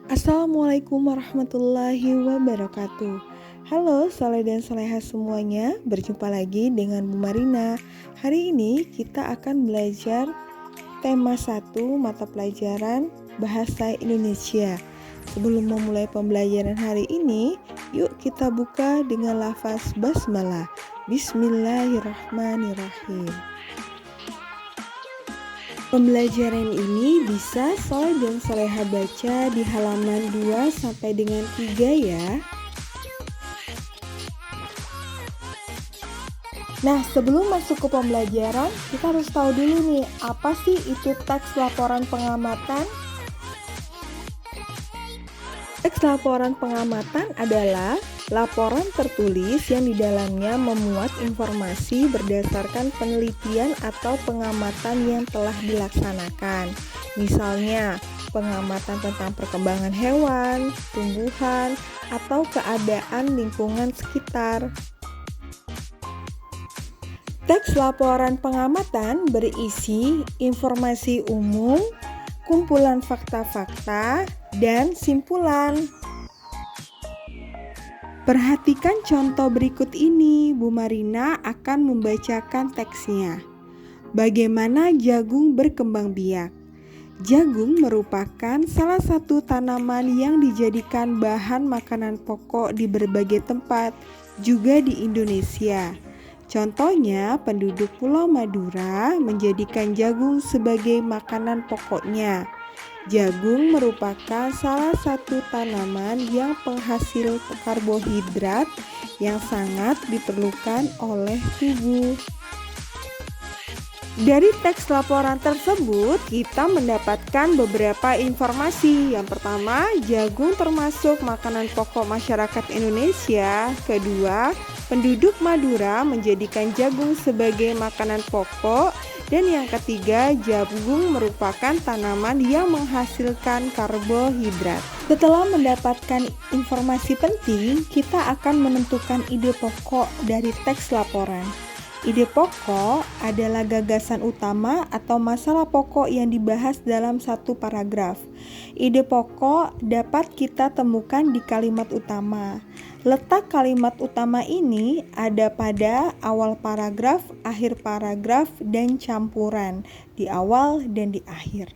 Assalamualaikum warahmatullahi wabarakatuh. Halo Soleh dan Soleha semuanya, berjumpa lagi dengan Bu Marina. Hari ini kita akan belajar tema 1 mata pelajaran Bahasa Indonesia. Sebelum memulai pembelajaran hari ini, yuk kita buka dengan lafaz basmalah. Bismillahirrahmanirrahim. Pembelajaran ini bisa Soleh dan Soleha baca di halaman 2 sampai dengan 3 ya. Nah, sebelum masuk ke pembelajaran, kita harus tahu dulu nih, apa sih itu teks laporan pengamatan? Teks laporan pengamatan adalah laporan tertulis yang di dalamnya memuat informasi berdasarkan penelitian atau pengamatan yang telah dilaksanakan. Misalnya, pengamatan tentang perkembangan hewan, tumbuhan, atau keadaan lingkungan sekitar. Teks laporan pengamatan berisi informasi umum, kumpulan fakta-fakta, dan simpulan. Perhatikan contoh berikut ini, Bu Marina akan membacakan teksnya. Bagaimana jagung berkembang biak? Jagung merupakan salah satu tanaman yang dijadikan bahan makanan pokok di berbagai tempat, juga di Indonesia. Contohnya, penduduk Pulau Madura menjadikan jagung sebagai makanan pokoknya. Jagung merupakan salah satu tanaman yang penghasil karbohidrat yang sangat diperlukan oleh tubuh. Dari teks laporan tersebut, kita mendapatkan beberapa informasi. Yang pertama, jagung termasuk makanan pokok masyarakat Indonesia. Kedua, penduduk Madura menjadikan jagung sebagai makanan pokok. Dan yang ketiga, jagung merupakan tanaman yang menghasilkan karbohidrat. Setelah mendapatkan informasi penting, kita akan menentukan ide pokok dari teks laporan. Ide pokok adalah gagasan utama atau masalah pokok yang dibahas dalam satu paragraf. Ide pokok dapat kita temukan di kalimat utama. Letak kalimat utama ini ada pada awal paragraf, akhir paragraf, dan campuran di awal dan di akhir.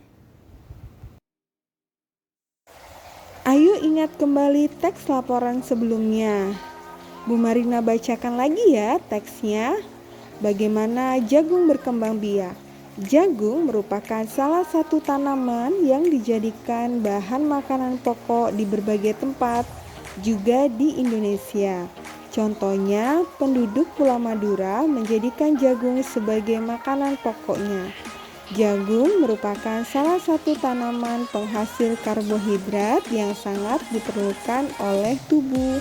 Ayo ingat kembali teks laporan sebelumnya. Bu Marina bacakan lagi ya teksnya. Bagaimana jagung berkembang biak? Jagung merupakan salah satu tanaman yang dijadikan bahan makanan pokok di berbagai tempat, juga di Indonesia. Contohnya, penduduk Pulau Madura menjadikan jagung sebagai makanan pokoknya. Jagung merupakan salah satu tanaman penghasil karbohidrat yang sangat diperlukan oleh tubuh.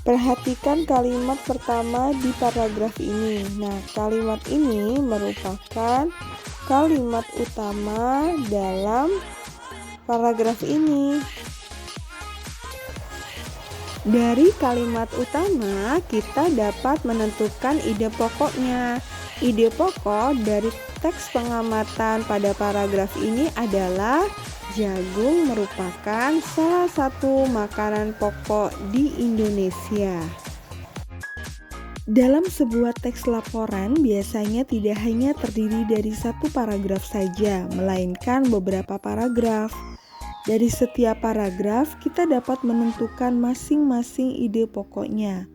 Perhatikan kalimat pertama di paragraf ini. Nah, kalimat ini merupakan kalimat utama dalam paragraf ini. Dari kalimat utama, kita dapat menentukan ide pokoknya. Ide pokok dari teks pengamatan pada paragraf ini adalah jagung merupakan salah satu makanan pokok di Indonesia. Dalam sebuah teks laporan biasanya tidak hanya terdiri dari satu paragraf saja, melainkan beberapa paragraf. Dari setiap paragraf, kita dapat menentukan masing-masing ide pokoknya.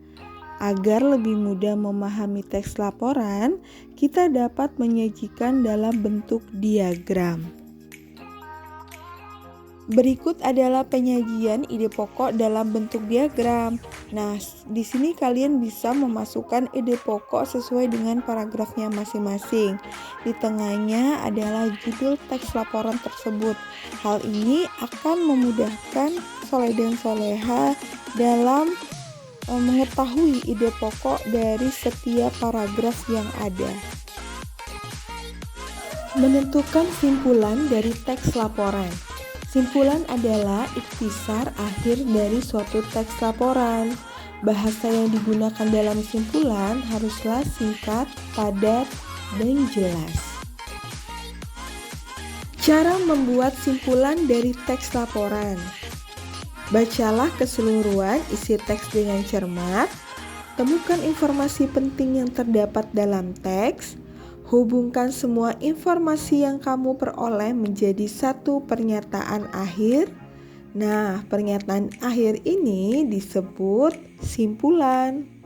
Agar lebih mudah memahami teks laporan, kita dapat menyajikan dalam bentuk diagram. Berikut adalah penyajian ide pokok dalam bentuk diagram. Nah, di sini kalian bisa memasukkan ide pokok sesuai dengan paragrafnya masing-masing. Di tengahnya adalah judul teks laporan tersebut. Hal ini akan memudahkan Soleh dan Soleha dalam mengetahui ide pokok dari setiap paragraf yang ada. Menentukan simpulan dari teks laporan. Simpulan adalah ikhtisar akhir dari suatu teks laporan. Bahasa yang digunakan dalam simpulan haruslah singkat, padat, dan jelas. Cara membuat simpulan dari teks laporan. Bacalah keseluruhan isi teks dengan cermat, temukan informasi penting yang terdapat dalam teks, hubungkan semua informasi yang kamu peroleh menjadi satu pernyataan akhir. Nah, pernyataan akhir ini disebut simpulan.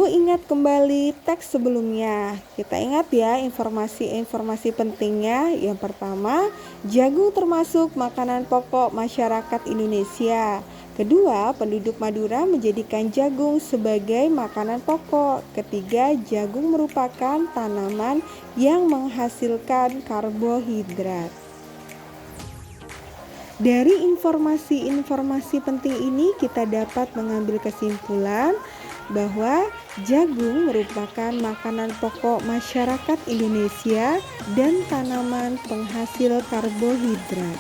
Ingat kembali teks sebelumnya. Kita ingat ya informasi-informasi pentingnya. Yang pertama, jagung termasuk makanan pokok masyarakat Indonesia. Kedua, penduduk Madura menjadikan jagung sebagai makanan pokok. Ketiga, jagung merupakan tanaman yang menghasilkan karbohidrat. Dari informasi-informasi penting ini kita dapat mengambil kesimpulan bahwa jagung merupakan makanan pokok masyarakat Indonesia dan tanaman penghasil karbohidrat.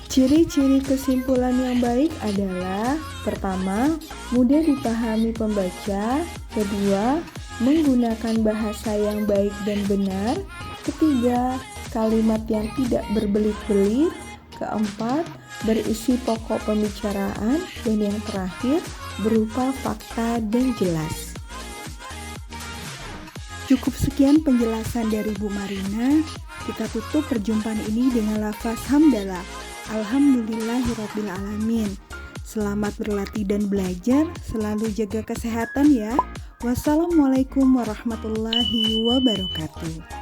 Ciri-ciri kesimpulan yang baik adalah: pertama, mudah dipahami pembaca; kedua, menggunakan bahasa yang baik dan benar; ketiga, kalimat yang tidak berbelit-belit; keempat, berisi pokok pembicaraan; dan yang terakhir, berupa fakta dan jelas. Cukup sekian penjelasan dari Bu Marina. Kita tutup perjumpaan ini dengan lafaz hamdalah. Alhamdulillahirrabbilalamin. Selamat berlatih dan belajar. Selalu jaga kesehatan ya. Wassalamualaikum warahmatullahi wabarakatuh.